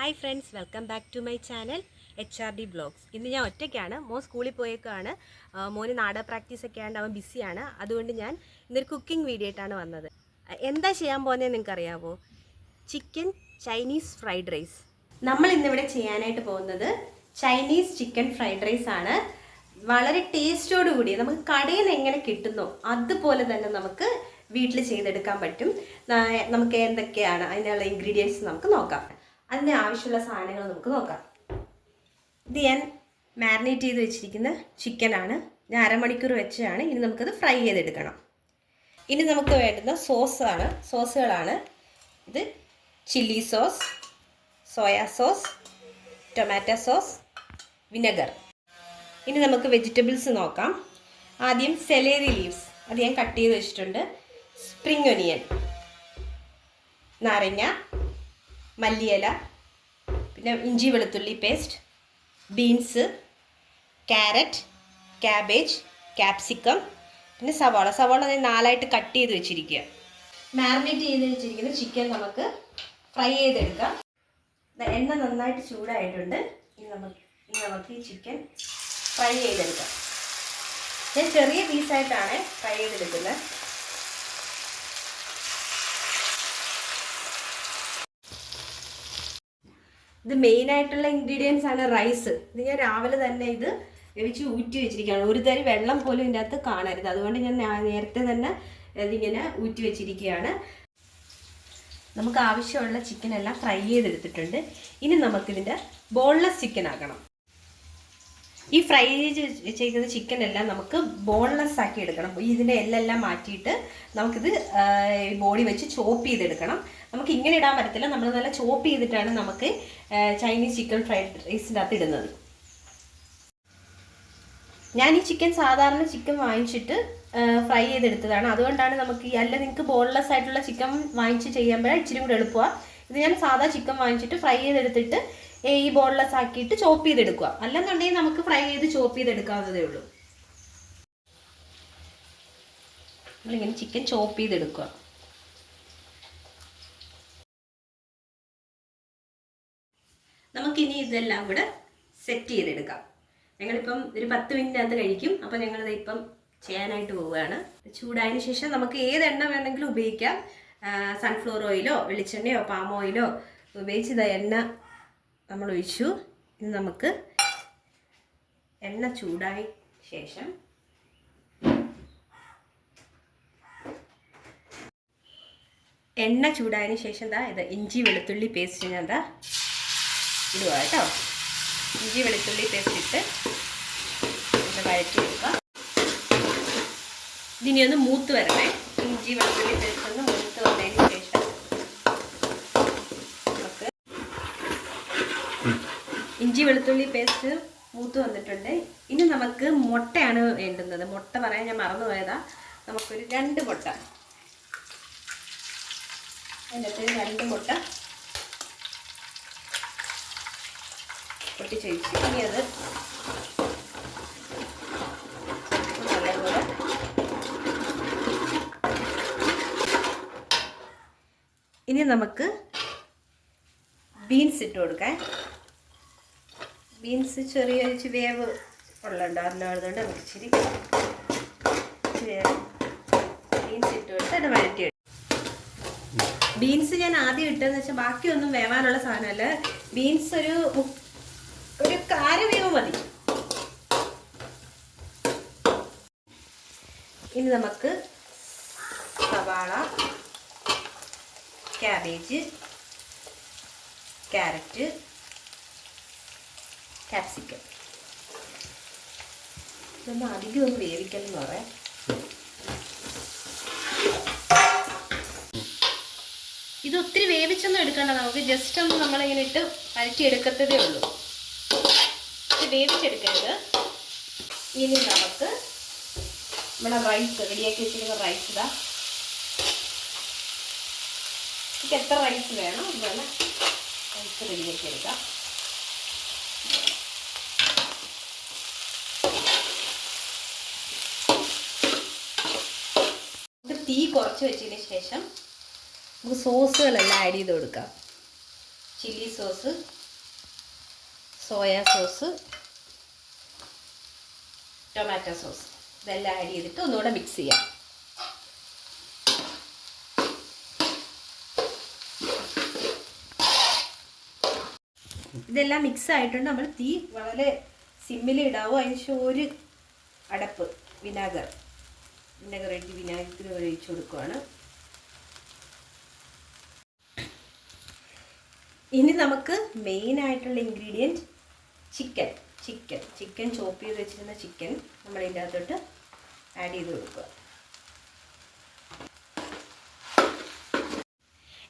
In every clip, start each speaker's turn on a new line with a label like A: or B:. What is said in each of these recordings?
A: Hi friends, welcome back to my channel HRD blogs. ഇന്ന് ഞാൻ ഒറ്റയ്ക്കാണ്. മോൻ സ്കൂളിൽ പോയേക്കാണ്. മോന് നാടക പ്രാക്ടീസൊക്കെ ആയതുകൊണ്ട് അവൻ ബിസിയാണ്. അതുകൊണ്ട് ഞാൻ ഇന്നൊരു കുക്കിംഗ് വീഡിയോ ആയിട്ടാണ് വന്നത്. എന്താ ചെയ്യാൻ പോകുന്നതെന്ന് നിങ്ങൾക്കറിയാമോ? Chicken Chinese fried rice. നമ്മൾ ഇന്നിവിടെ ചെയ്യാനായിട്ട് പോകുന്നത് ചൈനീസ് ചിക്കൻ ഫ്രൈഡ് റൈസ് ആണ്. വളരെ ടേസ്റ്റോടുകൂടി നമുക്ക് കടയിൽ നിന്ന് എങ്ങനെ കിട്ടുന്നോ അതുപോലെ തന്നെ നമുക്ക് വീട്ടിൽ ചെയ്തെടുക്കാൻ പറ്റും. നമുക്ക് എന്തൊക്കെയാണ് അതിനുള്ള ഇൻഗ്രീഡിയൻസ് നമുക്ക് നോക്കാം. അതിന് ആവശ്യമുള്ള സാധനങ്ങൾ നമുക്ക് നോക്കാം. ഇത് ഞാൻ മാരിനേറ്റ് ചെയ്ത് വെച്ചിരിക്കുന്ന ചിക്കനാണ്. ഞാൻ അരമണിക്കൂർ വെച്ചാണ്. ഇനി നമുക്കത് ഫ്രൈ ചെയ്തെടുക്കണം. ഇനി നമുക്ക് വേണ്ടുന്ന സോസുകളാണ് ഇത്: chilli sauce, soya sauce, tomato sauce, vinegar. ഇനി നമുക്ക് വെജിറ്റബിൾസ് നോക്കാം. ആദ്യം സെലേറി ലീവ്സ്, അത് ഞാൻ കട്ട് ചെയ്ത് വെച്ചിട്ടുണ്ട്. സ്പ്രിംഗ് ഒനിയൻ, നാരങ്ങ, മല്ലിയില, പിന്നെ ഇഞ്ചി വെളുത്തുള്ളി paste, beans, carrot, cabbage, capsicum, പിന്നെ സവാള ഞാൻ 4ആയിട്ട് കട്ട് ചെയ്ത് വെച്ചിരിക്കുക. മാരിനേറ്റ് ചെയ്ത് വെച്ചിരിക്കുന്ന ചിക്കൻ നമുക്ക് ഫ്രൈ ചെയ്തെടുക്കാം. എണ്ണ നന്നായിട്ട് ചൂടായിട്ടുണ്ട്. ഇനി നമുക്ക് ഈ ചിക്കൻ ഫ്രൈ ചെയ്തെടുക്കാം. ഞാൻ ചെറിയ പീസായിട്ടാണ് ഫ്രൈ ചെയ്തെടുക്കുന്നത്. ഇത് മെയിനായിട്ടുള്ള ഇൻഗ്രീഡിയൻസ് ആണ് റൈസ്. ഇത് ഞാൻ രാവിലെ തന്നെ ഇത് വേവിച്ച് ഊറ്റി വെച്ചിരിക്കുകയാണ്. ഒരു തരി വെള്ളം പോലും ഇതിൻ്റെ അകത്ത് കാണരുത്. അതുകൊണ്ട് ഞാൻ നേരത്തെ തന്നെ ഇതിങ്ങനെ ഊറ്റി വെച്ചിരിക്കുകയാണ്. നമുക്ക് ആവശ്യമുള്ള ചിക്കൻ എല്ലാം ഫ്രൈ ചെയ്തെടുത്തിട്ടുണ്ട്. ഇനി നമുക്കിതിൻ്റെ ബോൺലെസ് ചിക്കൻ ആക്കണം. ഈ ഫ്രൈ ചെയ്ത ചിക്കൻ എല്ലാം നമുക്ക് ബോൺലെസ് ആക്കി എടുക്കണം. ഇതിൻ്റെ എല്ലാം മാറ്റിയിട്ട് നമുക്കിത് ബോഡി വെച്ച് ചോപ്പ് ചെയ്തെടുക്കണം. നമുക്ക് ഇങ്ങനെ ഇടാൻ പറ്റത്തില്ല. നമ്മൾ നല്ല ചോപ്പ് ചെയ്തിട്ടാണ് നമുക്ക് ചൈനീസ് ചിക്കൻ ഫ്രൈഡ് റൈസിൻ്റെ അകത്ത് ഇടുന്നത്. ഞാൻ ഈ സാധാരണ ചിക്കൻ വാങ്ങിച്ചിട്ട് ഫ്രൈ ചെയ്തെടുത്തതാണ്. അതുകൊണ്ടാണ് നമുക്ക് അല്ല നിങ്ങൾക്ക് ബോൺലെസ് ആയിട്ടുള്ള ചിക്കൻ വാങ്ങിച്ച് ചെയ്യുമ്പോൾ ഇച്ചിരി കൂടെ എളുപ്പമാണ്. ഇത് ഞാൻ സാധാ ചിക്കൻ വാങ്ങിച്ചിട്ട് ഫ്രൈ ചെയ്തെടുത്തിട്ട് ഈ ബോൺലെസ് ആക്കിയിട്ട് ചോപ്പ് ചെയ്തെടുക്കുക. അല്ലെന്നുണ്ടെങ്കിൽ നമുക്ക് ഫ്രൈ ചെയ്ത് ചോപ്പ് ചെയ്തെടുക്കാവുന്നതേ ഉള്ളൂ. നമ്മളിങ്ങനെ ചിക്കൻ ചോപ്പ് ചെയ്തെടുക്കുക. നമുക്കിനി ഇതെല്ലാം കൂടെ സെറ്റ് ചെയ്തെടുക്കാം. ഞങ്ങളിപ്പം ഒരു 10 മിനിറ്റിനകത്ത് കഴിക്കും. അപ്പോൾ ഞങ്ങളിത് ഇപ്പം ചെയ്യാനായിട്ട് പോവുകയാണ്. ചൂടായതിനു ശേഷം നമുക്ക് ഏത് എണ്ണ വേണമെങ്കിലും ഉപയോഗിക്കാം. സൺഫ്ലവർ ഓയിലോ വെളിച്ചെണ്ണയോ പാം ഓയിലോ ഉപയോഗിച്ച് എണ്ണ നമ്മൾ ഒഴിച്ചു. ഇനി നമുക്ക് എണ്ണ ചൂടായ ശേഷം ഇത് ഇഞ്ചി വെളുത്തുള്ളി പേസ്റ്റ് ഞാൻ ഇടുക കേട്ടോ. ഇഞ്ചി വെളുത്തുള്ളി പേസ്റ്റ് ഇട്ട് ഒന്ന് വഴറ്റി എടുക്കുക. ഇതിനി ഒന്ന് മൂത്ത് വരണേ. ഇഞ്ചി വെളുത്തുള്ളി പേസ്റ്റ് ഒന്ന് മൂത്ത് വന്നതിന് ശേഷം നമുക്ക് ഇഞ്ചി വെളുത്തുള്ളി പേസ്റ്റ് മൂത്ത് വന്നിട്ടുണ്ട്. ഇനി നമുക്ക് മുട്ടയാണ് വേണ്ടുന്നത്. മുട്ട പറയാൻ ഞാൻ മറന്നുപോയതാ. നമുക്കൊരു 2 മുട്ട, അതിനകത്ത് 2 മുട്ട പൊട്ടിച്ചൊഴിച്ച് ഇനി അത് നല്ലപോലെ ഇനി നമുക്ക് ബീൻസ് ഇട്ട് കൊടുക്കാം. ബീൻസ് ചെറിയൊരു വേവ് ഉള്ളുണ്ട്. അതുകൊണ്ട് നമുക്ക് ഇച്ചിരി ബീൻസ് ഇട്ട് കൊടുത്ത് അത് വഴറ്റി. ബീൻസ് ഞാൻ ആദ്യം ഇട്ടതെന്ന് വെച്ചാൽ ബാക്കിയൊന്നും വേവാനുള്ള സാധനമല്ല. ബീൻസ് ഒരു കാരവേവ് മതി. ഇനി നമുക്ക് സവാള, ക്യാബേജ്, ക്യാരറ്റ്, ക്യാപ്സിക്കം ഇതൊന്നും അധികം ഒന്ന് വേവിക്കണം പറയാം. ഇത് ഒത്തിരി വേവിച്ചൊന്നും എടുക്കണ്ട. നമുക്ക് ജസ്റ്റ് ഒന്ന് നമ്മളിങ്ങനെ ഇട്ട് വഴറ്റിയെടുക്കത്തതേ ഉള്ളൂ. ഇത് വേവിച്ചെടുക്കരുത്. ഇനി നമുക്ക് നമ്മുടെ റൈസ് റെഡിയാക്കി വെച്ചിരിക്കുന്ന റൈസ് എനിക്ക് എത്ര റൈസ് വേണം അതുപോലെ റൈസ് റെഡിയാക്കി എടുക്കാം. തീ കുറച്ച് വെച്ചതിന് ശേഷം നമുക്ക് സോസുകളെല്ലാം ആഡ് ചെയ്ത് കൊടുക്കാം. Chilli sauce, soya sauce, tomato sauce ഇതെല്ലാം ആഡ് ചെയ്തിട്ട് ഒന്നുകൂടെ മിക്സ് ചെയ്യാം. ഇതെല്ലാം മിക്സ് ആയിട്ടുണ്ട്. നമ്മൾ തീ വളരെ സിമ്മിൽ ഇടാവോ. അതിനുശേഷം ഒരു അടപ്പ് വിനാഗിരി ഒഴിച്ച് കൊടുക്കുകയാണ്. ഇനി നമുക്ക് മെയിനായിട്ടുള്ള ഇൻഗ്രീഡിയൻറ്റ് ചിക്കൻ ചോപ്പ് ചെയ്ത് വെച്ചിരുന്ന ചിക്കൻ നമ്മൾ ഇതിൻ്റെ അകത്തോട്ട് ആഡ് ചെയ്ത് കൊടുക്കുക.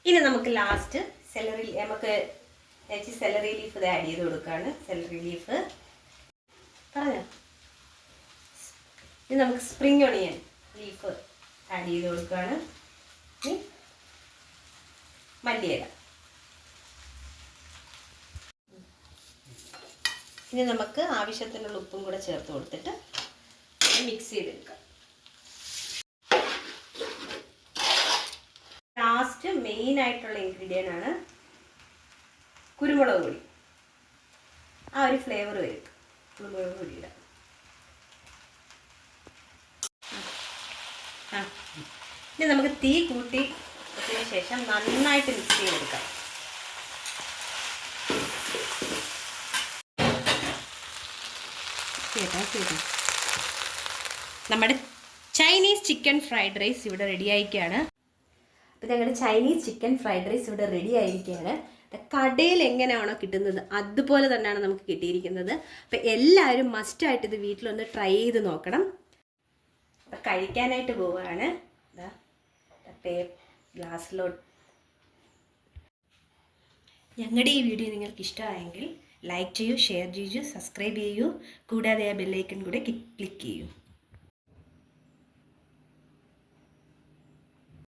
A: ഇനി നമുക്ക് ലാസ്റ്റ് സെലറി ലീഫ് ഇത് ആഡ് ചെയ്ത് കൊടുക്കുകയാണ്. സെലറി ലീഫ് പറഞ്ഞോ. ഇനി നമുക്ക് സ്പ്രിംഗ് ഒണിയൻ ലീഫ് ആഡ് ചെയ്ത് കൊടുക്കുകയാണ്. ഇനി മല്ലിയില. ഇനി നമുക്ക് ആവശ്യത്തിനുള്ള ഉപ്പും കൂടെ ചേർത്ത് കൊടുത്തിട്ട് മിക്സ് ചെയ്തെടുക്കാം. ലാസ്റ്റ് മെയിൻ ആയിട്ടുള്ള ഇൻഗ്രീഡിയൻ്റ് ആണ് കുരുമുളക് പൊടി. ആ ഒരു ഫ്ലേവർ വരും കുരുമുളക് പൊടിയുടെ. ഇനി നമുക്ക് തീ കൂട്ടി വെച്ചതിന് ശേഷം നന്നായിട്ട് മിക്സ് ചെയ്തെടുക്കാം. നമ്മുടെ ചൈനീസ് ചിക്കൻ ഫ്രൈഡ് റൈസ് ഇവിടെ റെഡി ആയിരിക്കുകയാണ്. അപ്പോൾ ഞങ്ങളുടെ ചൈനീസ് ചിക്കൻ ഫ്രൈഡ് റൈസ് ഇവിടെ റെഡി ആയിരിക്കുകയാണ്. കടയിൽ എങ്ങനെയാണോ കിട്ടുന്നത് അതുപോലെ തന്നെയാണ് നമുക്ക് കിട്ടിയിരിക്കുന്നത്. അപ്പോൾ എല്ലാവരും മസ്റ്റായിട്ട് ഇത് വീട്ടിലൊന്ന് ട്രൈ ചെയ്ത് നോക്കണം. അപ്പം കഴിക്കാനായിട്ട് പോവുകയാണ്. ഗ്ലാസ്സിലോട്ട്. ഞങ്ങളുടെ ഈ വീഡിയോ നിങ്ങൾക്ക് ഇഷ്ടമായെങ്കിൽ ലൈക്ക് ചെയ്യൂ, ഷെയർ ചെയ്യൂ, സബ്സ്ക്രൈബ് ചെയ്യൂ. കൂടാതെ ആ ബെല്ലൈക്കൺ കൂടെ ക്ലിക്ക് ചെയ്യൂ.